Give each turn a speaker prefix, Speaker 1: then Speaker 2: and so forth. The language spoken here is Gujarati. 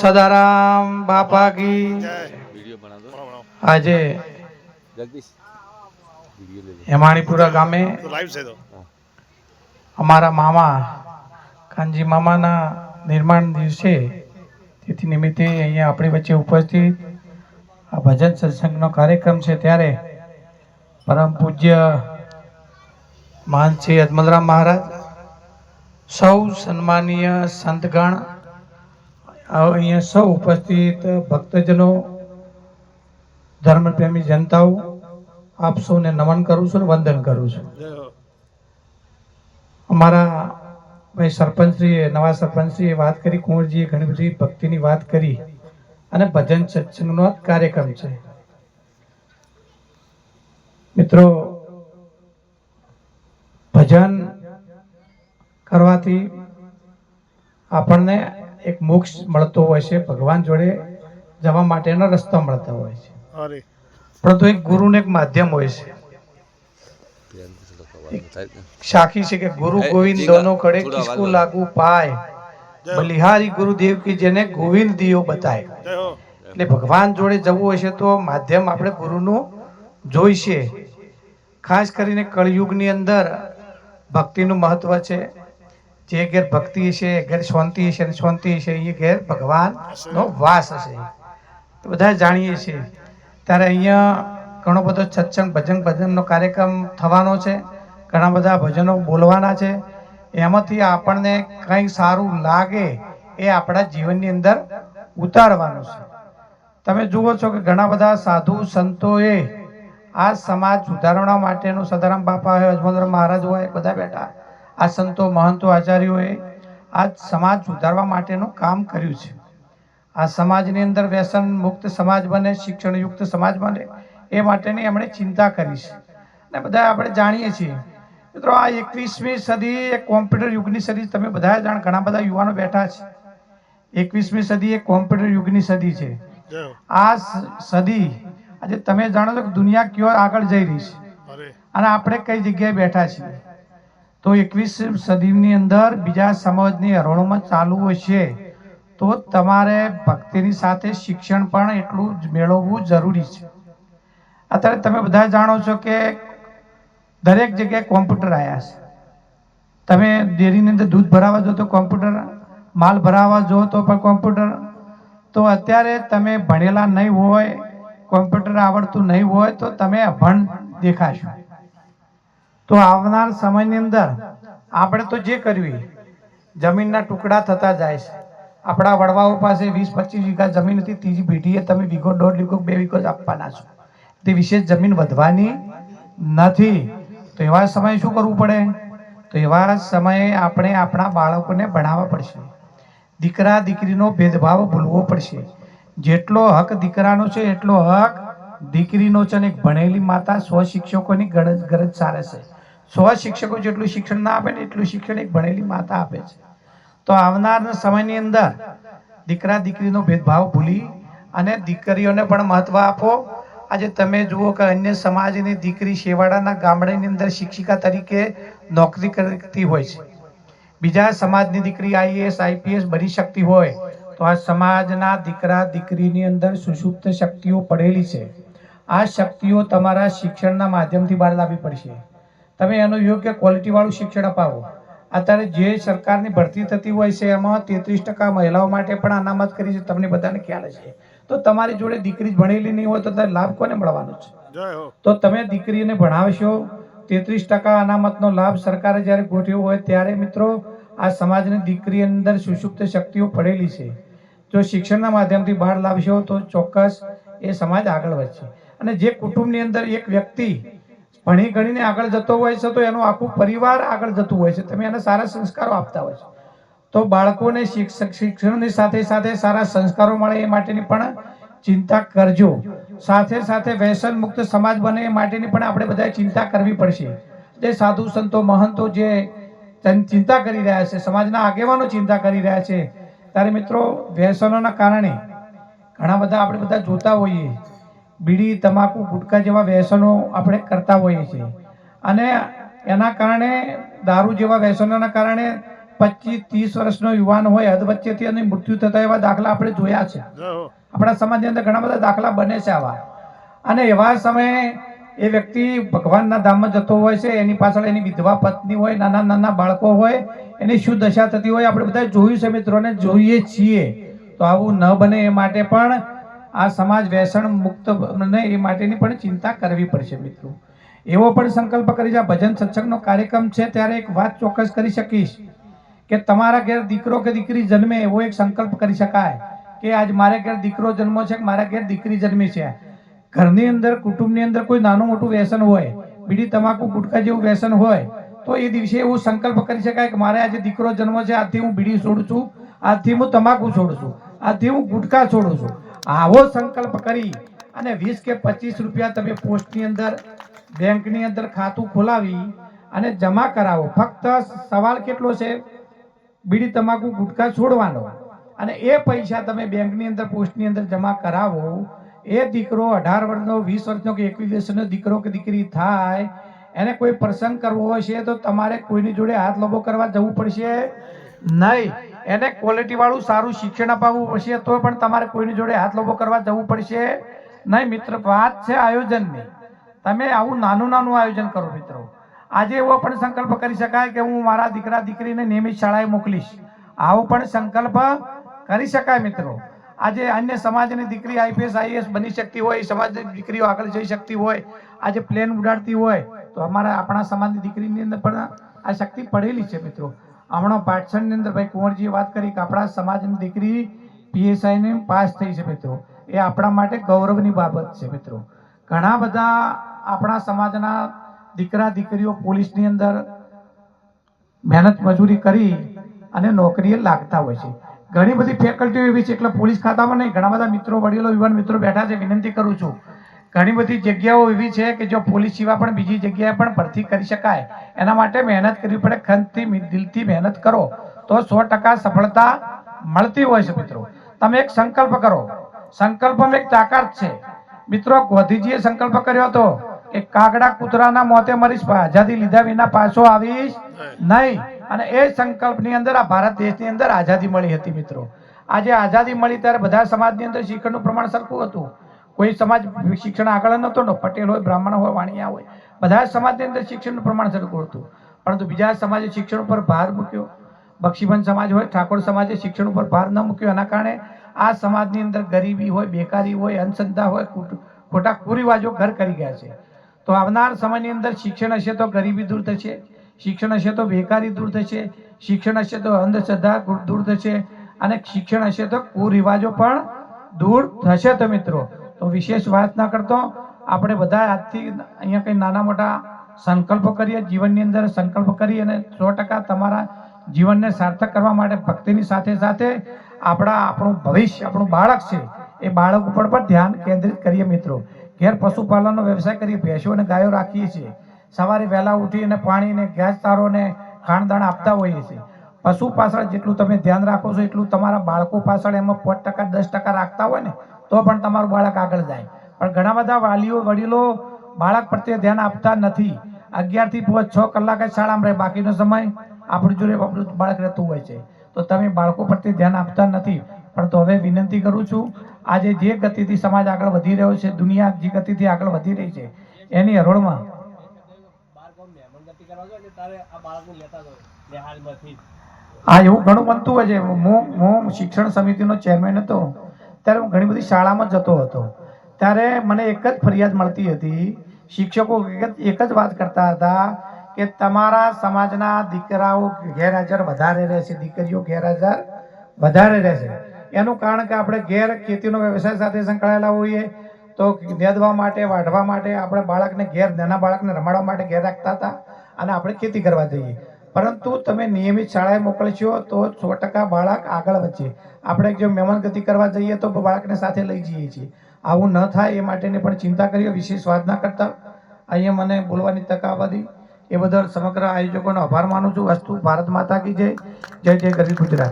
Speaker 1: સદારામ બાપા કી આજે હેમાણીપુરા ગામે અમારા મામા કાનજી મામાના નિર્માણ દિવસે તિથિ નિમિત્તે અહીંયા આપણી વચ્ચે ઉપસ્થિત આ ભજન સત્સંગનો કાર્યક્રમ છે ત્યારે પરમ પૂજ્ય મહાન શ્રી અજમલરામ મહારાજ, સૌ સન્માનીય સંતગણ, અહીંયા સૌ ઉપસ્થિત ભક્તજનો, ધર્મપ્રેમી જનતાઓ, આપ સૌને નમન કરું છું, વંદન કરું છું. અમારા ભાઈ સરપંચશ્રીએ, નવા સરપંચશ્રીએ વાત કરી, કુંવરજીએ ઘણી બધી ભક્તિની વાત કરી અને ભજન સત્સંગનો કાર્યક્રમ છે. મિત્રો, ભજન કરવાથી આપણને એક મોક્ષ મળતો હોય છે, ભગવાન જોડે જવા માટેનો રસ્તો મળતો હોય છે, પરંતુ એક ગુરુને એક માધ્યમ હોય છે. સાખી છે કે ગુરુ ગોવિંદ દોનો કડે કિસકો લાગુ પાય, બલિહારી ગુરુદેવ કી જેને ગોવિંદ દિયો બતાય. એટલે ભગવાન જોડે જવું હશે તો માધ્યમ આપણે ગુરુનું જોઈશે. ખાસ કરીને કળયુગની અંદર ભક્તિનું મહત્વ છે. જે ઘેર ભક્તિ હશે એ ઘેર શાંતિ હશે, અને શાંતિ હશે એ ઘેર ભગવાનનો વાસ હશે. બધા જાણીએ છીએ. ત્યારે અહીંયા ઘણો બધો સત્સંગ ભજનનો કાર્યક્રમ થવાનો છે. ઘણા બધા ભજનો બોલવાના છે. એમાંથી આપણને કંઈ સારું લાગે એ આપણા જીવનની અંદર ઉતારવાનું છે. તમે જુઓ છો કે ઘણા બધા સાધુ સંતોએ આ સમાજ સુધારવા માટેનું, સદારામ બાપા હોય, અજમલરામ મહારાજ હોય, બધા બેઠા, આ સંતો મહંતો આચાર્યોએ આ સમાજ સુધારવા માટેનું કામ કર્યું છે. આ સમાજની અંદર વ્યસન મુક્ત સમાજ બને, શિક્ષણ યુક્ત સમાજ બને એ માટેની એમણે ચિંતા કરી છે. અને બધા આપણે જાણીએ છીએ મિત્રો, આ 21મી સદી એક કોમ્પ્યુટર યુગની સદી. તમે બધા જાણ, ઘણા બધા યુવાનો બેઠા છે. 21મી સદી એક કોમ્પ્યુટર યુગની સદી છે. આ સદી આજે તમે જાણો છો કે દુનિયા કેવો આગળ જઈ રહી છે અને આપણે કઈ જગ્યાએ બેઠા છીએ. તો 21મી સદીની અંદર બીજા સમાજની હરોળમાં ચાલુ હશે તો તમારે ભક્તિની સાથે શિક્ષણ પણ એટલું જ મેળવવું જરૂરી છે. અત્યારે તમે બધા જાણો છો કે દરેક જગ્યાએ કોમ્પ્યુટર આવ્યા છે. તમે ડેરીની અંદર દૂધ ભરાવા જો તો કોમ્પ્યુટર, માલ ભરાવા જો તો પણ કોમ્પ્યુટર. તો અત્યારે તમે ભણેલા નહીં હોય, કોમ્પ્યુટર આવડતું નહીં હોય તો તમે અભણ દેખાશો. તો આવનાર સમયની અંદર આપણે તો જે કર્યું, જમીનના ટુકડા થતા જાય છે. આપણા વડવાઓ પાસે 20-25 વીઘા જમીન હતી, ત્રીજી પેઢીએ તમે વીઘો, 1.5 વીઘો, 2 વીઘો જ આપવાના છો. તે વિશેષ જમીન વધવાની નથી. તો એવા સમયે શું કરવું પડે? તો એવા સમયે આપણે આપણા બાળકોને ભણાવવા પડશે. દીકરા દીકરીનો ભેદભાવ ભૂલવો પડશે. જેટલો હક દીકરાનો છે એટલો હક દીકરીનો છે. અને એક ભણેલી માતા 100 શિક્ષકોની ગરજ સારે છે. 100 શિક્ષકો જેટલું શિક્ષણ ના આપે ને એટલું શિક્ષણ એક ભણેલી માતા આપે છે. તો આવનાર સમયની અંદર દીકરા દીકરીનો ભેદભાવ ભૂલી અને દીકરીઓને પણ મહત્વ આપો. આજે તમે જુઓ કે અન્ય સમાજની દીકરી શેવાડાના ગામડાની અંદર શિક્ષિકા તરીકે નોકરી કરતી હોય છે. બીજા સમાજની દીકરી IAS IPS બની શકતી હોય તો આ સમાજના દીકરા દીકરીની અંદર સુષુપ્ત શક્તિઓ પડેલી છે. આ શક્તિઓ તમારા શિક્ષણના માધ્યમથી બહાર લાવવી પડશે. તમે એનું યોગ્ય ક્વોલિટીવાળું શિક્ષણ અપાવો. અત્યારે જે સરકારની ભરતી થતી હોય છે એમાં 33% મહિલાઓ માટે પણ અનામત કરી છે, તમને બધાને ખ્યાલ છે. તો તમારી જોડે દીકરી ભણેલી નહીં હોય તો તારે લાભ કોને મળવાનો છે? તો તમે દીકરીને ભણાવશો. 33% અનામતનો લાભ સરકારે જ્યારે ગોઠવ્યો હોય ત્યારે મિત્રો આ સમાજની દીકરી અંદર સુષુપ્ત શક્તિઓ પડેલી છે. જો શિક્ષણના માધ્યમથી બહાર લાવશો તો ચોક્કસ એ સમાજ આગળ વધશે. અને જે કુટુંબની અંદર એક વ્યક્તિ ભણી ગણીને આગળ જતો હોય છે તો એનું આખું પરિવાર આગળ જતું હોય છે. તમે એને સારા સંસ્કારો આપતા હોય છે તો બાળકોને શિક્ષણની સાથે સાથે સારા સંસ્કારો મળે એ માટેની પણ ચિંતા કરજો. સાથે સાથે વ્યસન મુક્ત સમાજ બને એ માટેની પણ આપણે બધાએ ચિંતા કરવી પડશે. જે સાધુ સંતો મહંતો જે ચિંતા કરી રહ્યા છે, સમાજના આગેવાનો ચિંતા કરી રહ્યા છે, ત્યારે મિત્રો વ્યસનોના કારણે ઘણા બધા આપણે બધા જોતા હોઈએ, બીડી, તમાકુ, ગુટકા જેવા વ્યસનો આપણે કરતા હોઈએ છીએ. અને એના કારણે દારૂ જેવા વ્યસનોના કારણે 25-30 વર્ષનો યુવાન હોય હદ વચ્ચેથી અને મૃત્યુ થતા એવા દાખલા આપણે જોયા છે. આપણા સમાજની અંદર ઘણા બધા દાખલા બને છે આવા. અને એવા સમયે એ વ્યક્તિ ભગવાનના ધામમાં જતો હોય છે, એની પાછળ એની વિધવા પત્ની હોય, નાના નાના બાળકો હોય, એની શું દશા થતી હોય આપણે બધા જોયું છે મિત્રોને, જોઈએ છીએ. તો આવું ન બને એ માટે પણ આ સમાજ વ્યસન મુક્ત બને એ માટેની પણ ચિંતા કરવી પડશે મિત્રો. એવો પણ સંકલ્પ કરી છે. ભજન સત્સંગનો કાર્યક્રમ છે ત્યારે એક વાત ચોક્કસ કરી શકીશ કે તમારા ઘેર દીકરો કે દીકરી જન્મે એવો એક સંકલ્પ કરી શકાય કે આજ મારે ઘેર દીકરો જન્મો છે કે મારા ઘેર દીકરી જન્મી છે. ઘરની અંદર કુટુંબની અંદર કોઈ નાનું મોટું વ્યસન હોય, બીડી તમાકુ ગુટખા જેવું વ્યસન હોય, તો એ દિવસે એવું સંકલ્પ કરી શકાય કે મારે આજે દીકરો જન્મો છે, આજથી હું બીડી છોડું છું, આજથી હું તમાકુ છોડું છું, આજથી હું ગુટખા છોડું છું. આવો સંકલ્પ કરી અને 20 કે 25 રૂપિયા તમે પોસ્ટની અંદર, બેંકની અંદર ખાતું ખોલાવી અને જમા કરાવો. ફક્ત સવાલ કેટલો છે? બીડી તમાકુ ગુટખા છોડવાનો. અને એ પૈસા તમે બેંકની અંદર, પોસ્ટની અંદર જમા કરાવો. એ દીકરો 18 વર્ષનો, 20 વર્ષનો કે 21 વર્ષનો દીકરો કે દીકરી થાય, એને કોઈ પ્રસંગ કરવો હશે તો તમારે કોઈની જોડે હાથ લાંબો કરવા જવું પડશે નહીં. એને ક્વોલિટી વાળું સારું શિક્ષણ અપાવવું પડશે તો પણ તમારે કોઈની જોડે હાથ લાંબો કરવા જવું પડશે નહીં. મિત્ર, વાત છે આયોજનની. તમે આવું નાનું નાનું આયોજન કરો મિત્રો. આજે એવો પણ સંકલ્પ કરી શકાય કે હું મારા દીકરા દીકરીને નિયમિત શાળાએ મોકલીશ. આવો પણ સંકલ્પ કરી શકાય મિત્રો. આજે અન્ય સમાજની દીકરી IPS IAS બની શકતી હોય, સમાજની દીકરીઓ આગળ જઈ શકતી હોય, આજે પ્લેન ઉડાડતી હોય, તો આપણા સમાજની દીકરીની અંદર પણ આ શક્તિ પડેલી છે મિત્રો. હમણાં પાટસણની અંદર ભાઈ કુંવરજીએ વાત કરી કે આપણા સમાજની દીકરી PSI ને પાસ થઈ છે મિત્રો. એ આપણા માટે ગૌરવની બાબત છે મિત્રો. ઘણા બધા આપણા સમાજના દીકરા દીકરીઓ પોલીસની અંદર મહેનત મજૂરી કરી અને નોકરીએ લાગતા હોય છે. ઘણી બધી ફેકલ્ટીઓ એવી છે, એટલે પોલીસ ખાતામાં નહીં, ઘણા બધા મિત્રો, વડીલો, યુવાન મિત્રો બેઠા છે, વિનંતી કરું છું, ઘણી બધી જગ્યાઓ એવી છે કે જો પોલીસ સિવાય પણ બીજી જગ્યાએ પણ ભરતી કરી શકાય. એના માટે મહેનત કરવી પડે. ખંતથી, દિલથી મહેનત કરો તો 100% સફળતા મળતી હોય છે મિત્રો. તમે એક સંકલ્પ કરો. સંકલ્પમાં એક તાકાત છે મિત્રો. ગાંધીજીએ સંકલ્પ કર્યો હતો કે કાગડા કૂતરાના મોતે મરીશ, આઝાદી લીધા વિના પાછો આવીશ નહીં. અને એ સંકલ્પની અંદર આ ભારત દેશની અંદર આઝાદી મળી હતી મિત્રો. આજે આઝાદી મળી ત્યારે બધા સમાજની અંદર શિક્ષણનું પ્રમાણ સરખું હતું. કોઈ સમાજ શિક્ષણ આગળ નહોતો, પટેલ હોય, બ્રાહ્મણ હોય, વાણિયા હોય, બધા સમાજની અંદર શિક્ષણનું પ્રમાણ સરખું હતું. પરંતુ બીજા સમાજે શિક્ષણ ઉપર ભાર મૂક્યો. બક્ષીબંધ સમાજ હોય, ઠાકોર સમાજે શિક્ષણ ઉપર ભાર ન મૂક્યો. એના કારણે આ સમાજની અંદર ગરીબી હોય, બેકારી હોય, અંધશ્રદ્ધા હોય, ખોટા કુરિવાજો ઘર કરી ગયા છે. તો આવનાર સમયની અંદર શિક્ષણ હશે તો ગરીબી દૂર થશે, શિક્ષણ હશે તો બેકારી દૂર થશે, શિક્ષણ હશે તો અંધશ્રદ્ધા દૂર થશે, અને શિક્ષણ હશે તો કુરિવાજો પણ દૂર થશે. તો મિત્રો, તો વિશેષ વાત ના કરતો આપણે બધા આજથી અહીંયા કંઈ નાના મોટા સંકલ્પો કરીએ. જીવનની અંદર સંકલ્પ કરી અને 100% તમારા જીવનને સાર્થક કરવા માટે ભક્તિની સાથે સાથે આપણું ભવિષ્ય, આપણું બાળક છે, એ બાળક ઉપર પણ ધ્યાન કેન્દ્રિત કરીએ મિત્રો. ઘેર પશુપાલનનો વ્યવસાય કરીએ, ભેંસો અને ગાયો રાખીએ છીએ. સવારે વહેલા ઉઠી અને પાણીને, ઘાસ ચારો ને ખાણદાણ આપતા હોઈએ છીએ. પશુ પાછળ જેટલું તમે ધ્યાન રાખો છો એટલું તમારા બાળકો પાછળ એમાં 5%, 10% રાખતા હોય ને તો પણ તમારું બાળક આગળ જાય. પણ ઘણા બધા વાલીઓ, વડીલો બાળક પ્રત્યે ધ્યાન આપતા નથી. 11 થી 6 કલાક જ શાળામાં રહે, બાકીનો સમય આપણી જોડે આપણું બાળક રહેતું હોય છે. તો તમે બાળકો પ્રત્યે ધ્યાન આપતા નથી. પરંતુ હવે વિનંતી કરું છું, આજે જે ગતિથી સમાજ આગળ વધી રહ્યો છે, દુનિયા જે ગતિથી આગળ વધી રહી છે, એની હરોળમાં હા એવું ઘણું બનતું હોય છે. હું શિક્ષણ સમિતિનો ચેરમેન હતો ત્યારે હું ઘણી બધી શાળામાં જતો હતો. ત્યારે મને એક જ ફરિયાદ મળતી હતી. શિક્ષકો એક જ વાત કરતા હતા કે તમારા સમાજના દીકરાઓ ગેરહાજર વધારે રહેશે, દીકરીઓ ગેરહાજર વધારે રહેશે. એનું કારણ કે આપણે ઘેર ખેતીનો વ્યવસાય સાથે સંકળાયેલા હોઈએ તો નેદવા માટે, વાઢવા માટે આપણે બાળકને ઘેર, નાના બાળકને રમાડવા માટે ઘેર રાખતા હતા અને આપણે ખેતી કરવા જઈએ. પરંતુ તમે નિયમિત શાળાએ મોકલશો તો 100% બાળક આગળ વધશે. આપણે જો મહેમાનગતિ કરવા જઈએ તો બાળકને સાથે લઈ જઈએ છીએ. આવું ન થાય એ માટેની પણ ચિંતા કરીએ. વિશેષ વાત ના કરતા અહીંયા મને બોલવાની તક આપી એ બદલ સમગ્ર આયોજકોનો આભાર માનું છું. અસ્તુ ભારત માતા કી જય. જય જય ગરવી ગુજરાત.